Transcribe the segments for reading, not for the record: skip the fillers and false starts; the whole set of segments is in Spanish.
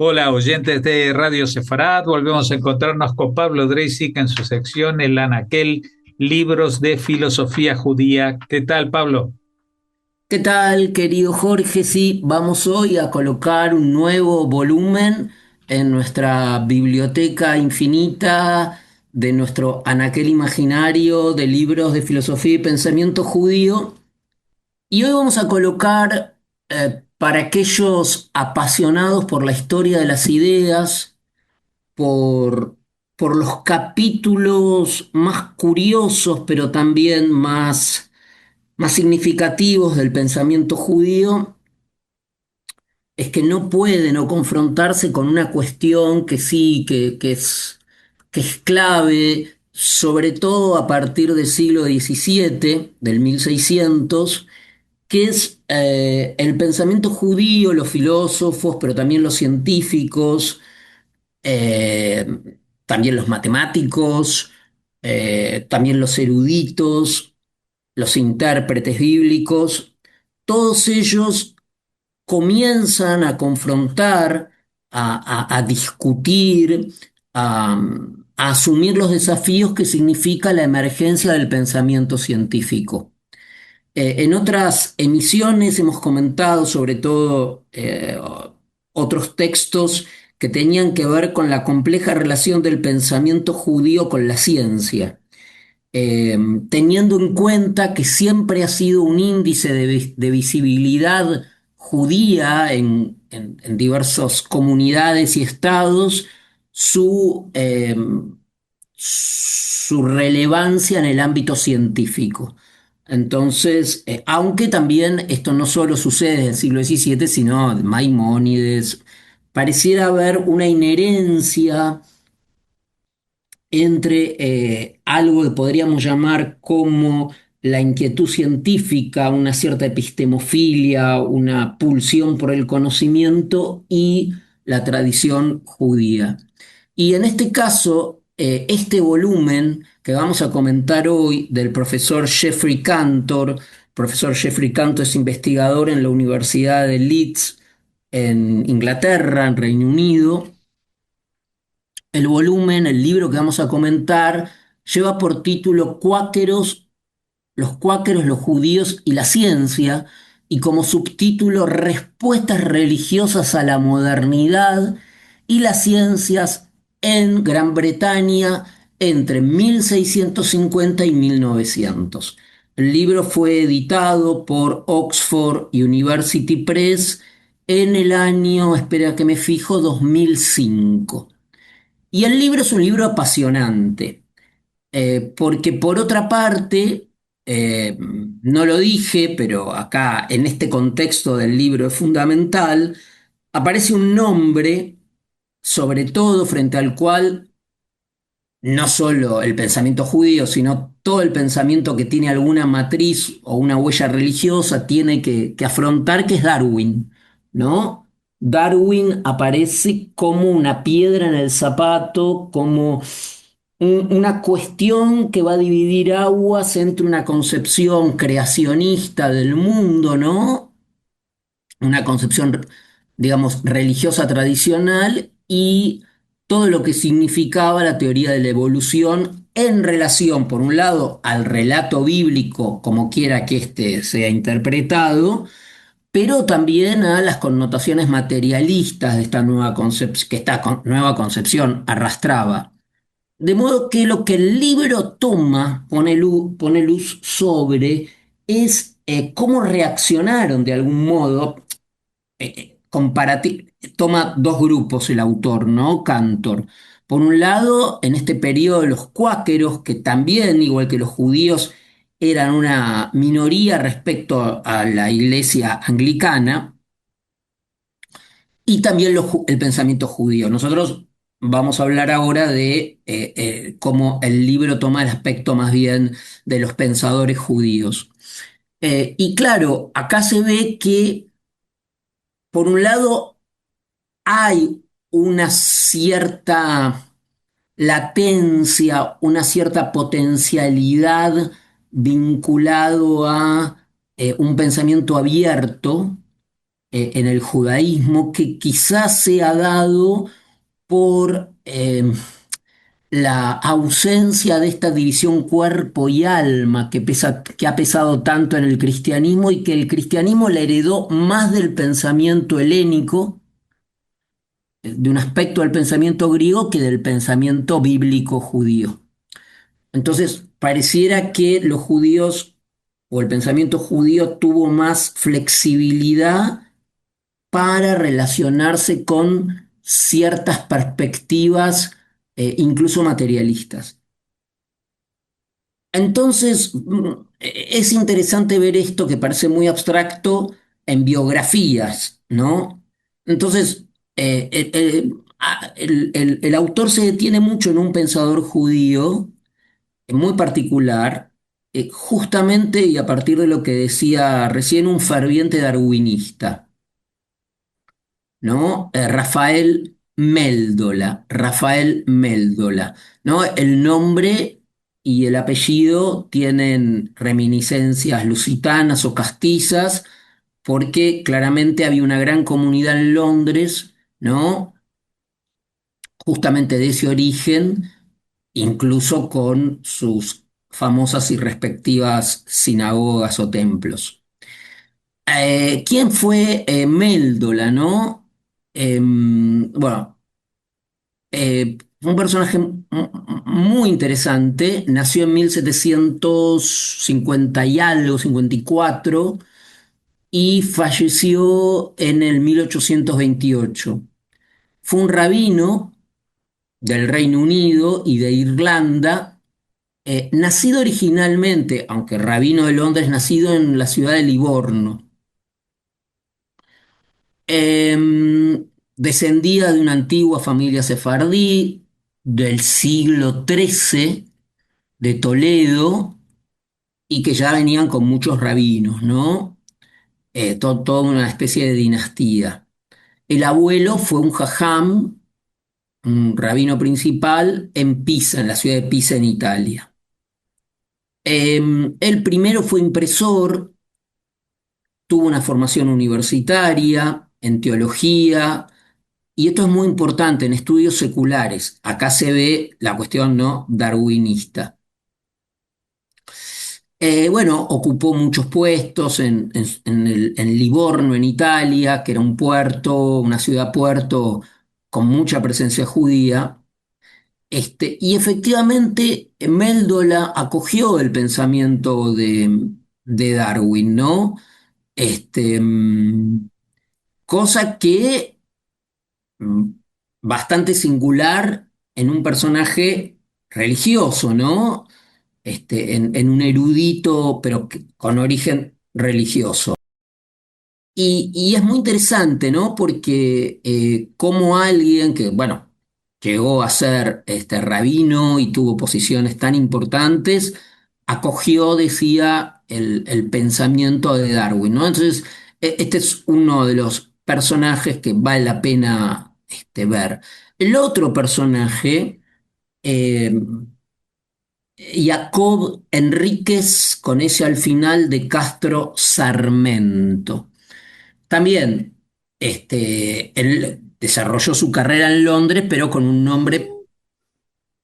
Hola, oyentes de Radio Sefarad. Volvemos a encontrarnos con Pablo Dreisig en su sección El Anaquel, libros de filosofía judía. ¿Qué tal, Pablo? ¿Qué tal, querido Jorge? Sí, vamos hoy a colocar un nuevo volumen en nuestra biblioteca infinita de nuestro anaquel imaginario de libros de filosofía y pensamiento judío. Y hoy vamos a colocar, para aquellos apasionados por la historia de las ideas, por, por los capítulos más curiosos, pero también más significativos del pensamiento judío, es que no puede no confrontarse con una cuestión que sí, que es clave, sobre todo a partir del siglo XVII, del 1600, que es el pensamiento judío, los filósofos, pero también los científicos, eh, también los matemáticos, también los eruditos, los intérpretes bíblicos, todos ellos comienzan a confrontar, a discutir, a asumir los desafíos que significa la emergencia del pensamiento científico. En otras emisiones hemos comentado sobre todo otros textos que tenían que ver con la compleja relación del pensamiento judío con la ciencia, eh, teniendo en cuenta que siempre ha sido un índice de visibilidad judía en diversas comunidades y estados, su relevancia en el ámbito científico. Entonces, aunque también esto no solo sucede en el siglo XVII, sino Maimónides, pareciera haber una inherencia entre algo que podríamos llamar como la inquietud científica, una cierta epistemofilia, una pulsión por el conocimiento y la tradición judía. Y en este caso, este volumen que vamos a comentar hoy del profesor Jeffrey Cantor es investigador en la Universidad de Leeds en Inglaterra, en Reino Unido. El volumen, el libro que vamos a comentar, lleva por título los cuáqueros, los judíos y la ciencia, y como subtítulo Respuestas religiosas a la modernidad y las ciencias en Gran Bretaña entre 1650 y 1900. El libro fue editado por Oxford University Press en el año, espera que me fijo, 2005. Y el libro es un libro apasionante, porque por otra parte, no lo dije, pero acá en este contexto del libro es fundamental, aparece un nombre, sobre todo frente al cual no solo el pensamiento judío, sino todo el pensamiento que tiene alguna matriz o una huella religiosa tiene que afrontar, que es Darwin, ¿no? Darwin aparece como una piedra en el zapato, como una cuestión que va a dividir aguas entre una concepción creacionista del mundo, ¿no? Una concepción, digamos, religiosa tradicional y todo lo que significaba la teoría de la evolución en relación, por un lado, al relato bíblico, como quiera que éste sea interpretado, pero también a las connotaciones materialistas de esta nueva concepción, que esta nueva concepción arrastraba. De modo que lo que el libro toma, pone luz sobre, es cómo reaccionaron de algún modo toma dos grupos el autor, ¿no? Cantor. Por un lado, en este periodo los cuáqueros, que también, igual que los judíos, eran una minoría respecto a la iglesia anglicana, y también el pensamiento judío. Nosotros vamos a hablar ahora de cómo el libro toma el aspecto más bien de los pensadores judíos. Y claro, acá se ve que, por un lado, hay una cierta latencia, una cierta potencialidad vinculado a un pensamiento abierto, en el judaísmo que quizás se ha dado por la ausencia de esta división cuerpo y alma que ha pesado tanto en el cristianismo y que el cristianismo le heredó más del pensamiento helénico, de un aspecto del pensamiento griego que del pensamiento bíblico judío. Entonces, pareciera que los judíos o el pensamiento judío tuvo más flexibilidad para relacionarse con ciertas perspectivas, incluso materialistas. Entonces, es interesante ver esto que parece muy abstracto en biografías, ¿no? Entonces, el autor se detiene mucho en un pensador judío muy particular, justamente y a partir de lo que decía recién un ferviente darwinista, ¿no? Rafael Méldola, ¿no? El nombre y el apellido tienen reminiscencias lusitanas o castizas, porque claramente había una gran comunidad en Londres, ¿no? Justamente de ese origen, incluso con sus famosas y respectivas sinagogas o templos. ¿Quién fue Méldola, no? Bueno, fue un personaje muy interesante. Nació en 1750 y algo, 54, y falleció en el 1828. Fue un rabino del Reino Unido y de Irlanda, nacido originalmente, aunque rabino de Londres, nacido en la ciudad de Livorno. Descendía de una antigua familia sefardí del siglo XIII de Toledo y que ya venían con muchos rabinos, ¿no? Toda una especie de dinastía. El abuelo fue un jajam, un rabino principal en Pisa, en la ciudad de Pisa, en Italia. Él primero fue impresor, tuvo una formación universitaria en teología, y esto es muy importante en estudios seculares. Acá se ve la cuestión no darwinista. Bueno, ocupó muchos puestos en Livorno, en Italia, que era un puerto, una ciudad-puerto con mucha presencia judía. Y efectivamente, Méldola acogió el pensamiento de Darwin, ¿no? Este, mm, Cosa que mm, bastante singular en un personaje religioso, ¿no? En un erudito, pero con origen religioso. Y es muy interesante, ¿no? Porque como alguien que, bueno, llegó a ser rabino y tuvo posiciones tan importantes, acogió, decía, el pensamiento de Darwin, ¿no? Entonces, este es uno de los personajes que vale la pena ver. El otro personaje, eh, Jacob Enríquez, con ese al final de Castro Sarmento. También él desarrolló su carrera en Londres, pero con un nombre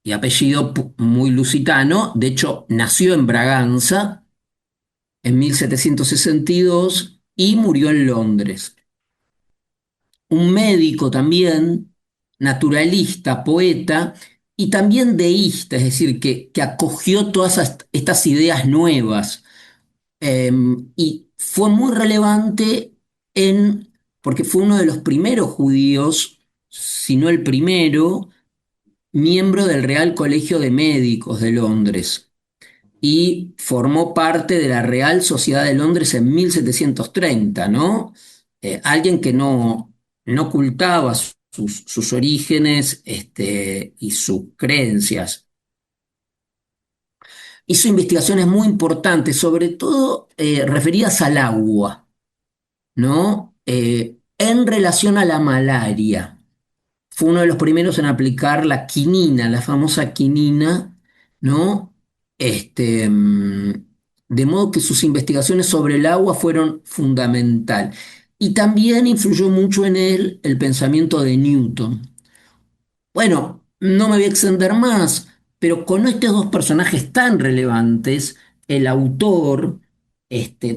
y apellido muy lusitano. De hecho, nació en Braganza en 1762 y murió en Londres. Un médico también, naturalista, poeta y también deísta, es decir, que acogió todas estas ideas nuevas. Y fue muy relevante porque fue uno de los primeros judíos, si no el primero, miembro del Real Colegio de Médicos de Londres y formó parte de la Real Sociedad de Londres en 1730, ¿no? Alguien que no ocultaba sus orígenes, y sus creencias. Hizo investigaciones muy importantes, sobre todo referidas al agua, ¿no? En relación a la malaria. Fue uno de los primeros en aplicar la quinina, la famosa quinina, ¿no? Este, mm, de modo que sus investigaciones sobre el agua fueron fundamental. y también influyó mucho en él el pensamiento de Newton. Bueno, no me voy a extender más, pero con estos dos personajes tan relevantes, el autor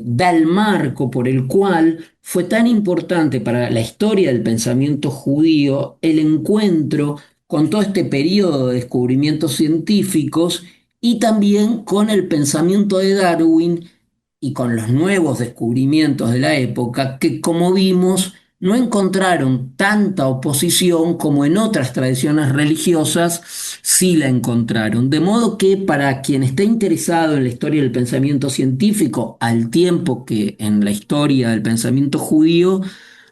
da el marco por el cual fue tan importante para la historia del pensamiento judío el encuentro con todo este periodo de descubrimientos científicos y también con el pensamiento de Darwin y con los nuevos descubrimientos de la época que, como vimos, no encontraron tanta oposición como en otras tradiciones religiosas sí la encontraron. De modo que para quien esté interesado en la historia del pensamiento científico, al tiempo que en la historia del pensamiento judío,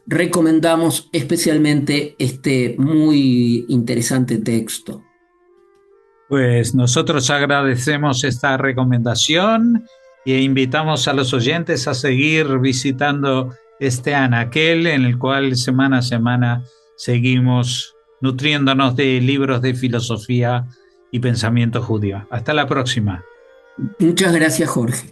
recomendamos especialmente este muy interesante texto. Pues nosotros agradecemos esta recomendación e invitamos a los oyentes a seguir visitando este anaquel en el cual semana a semana seguimos nutriéndonos de libros de filosofía y pensamiento judío. Hasta la próxima. Muchas gracias, Jorge.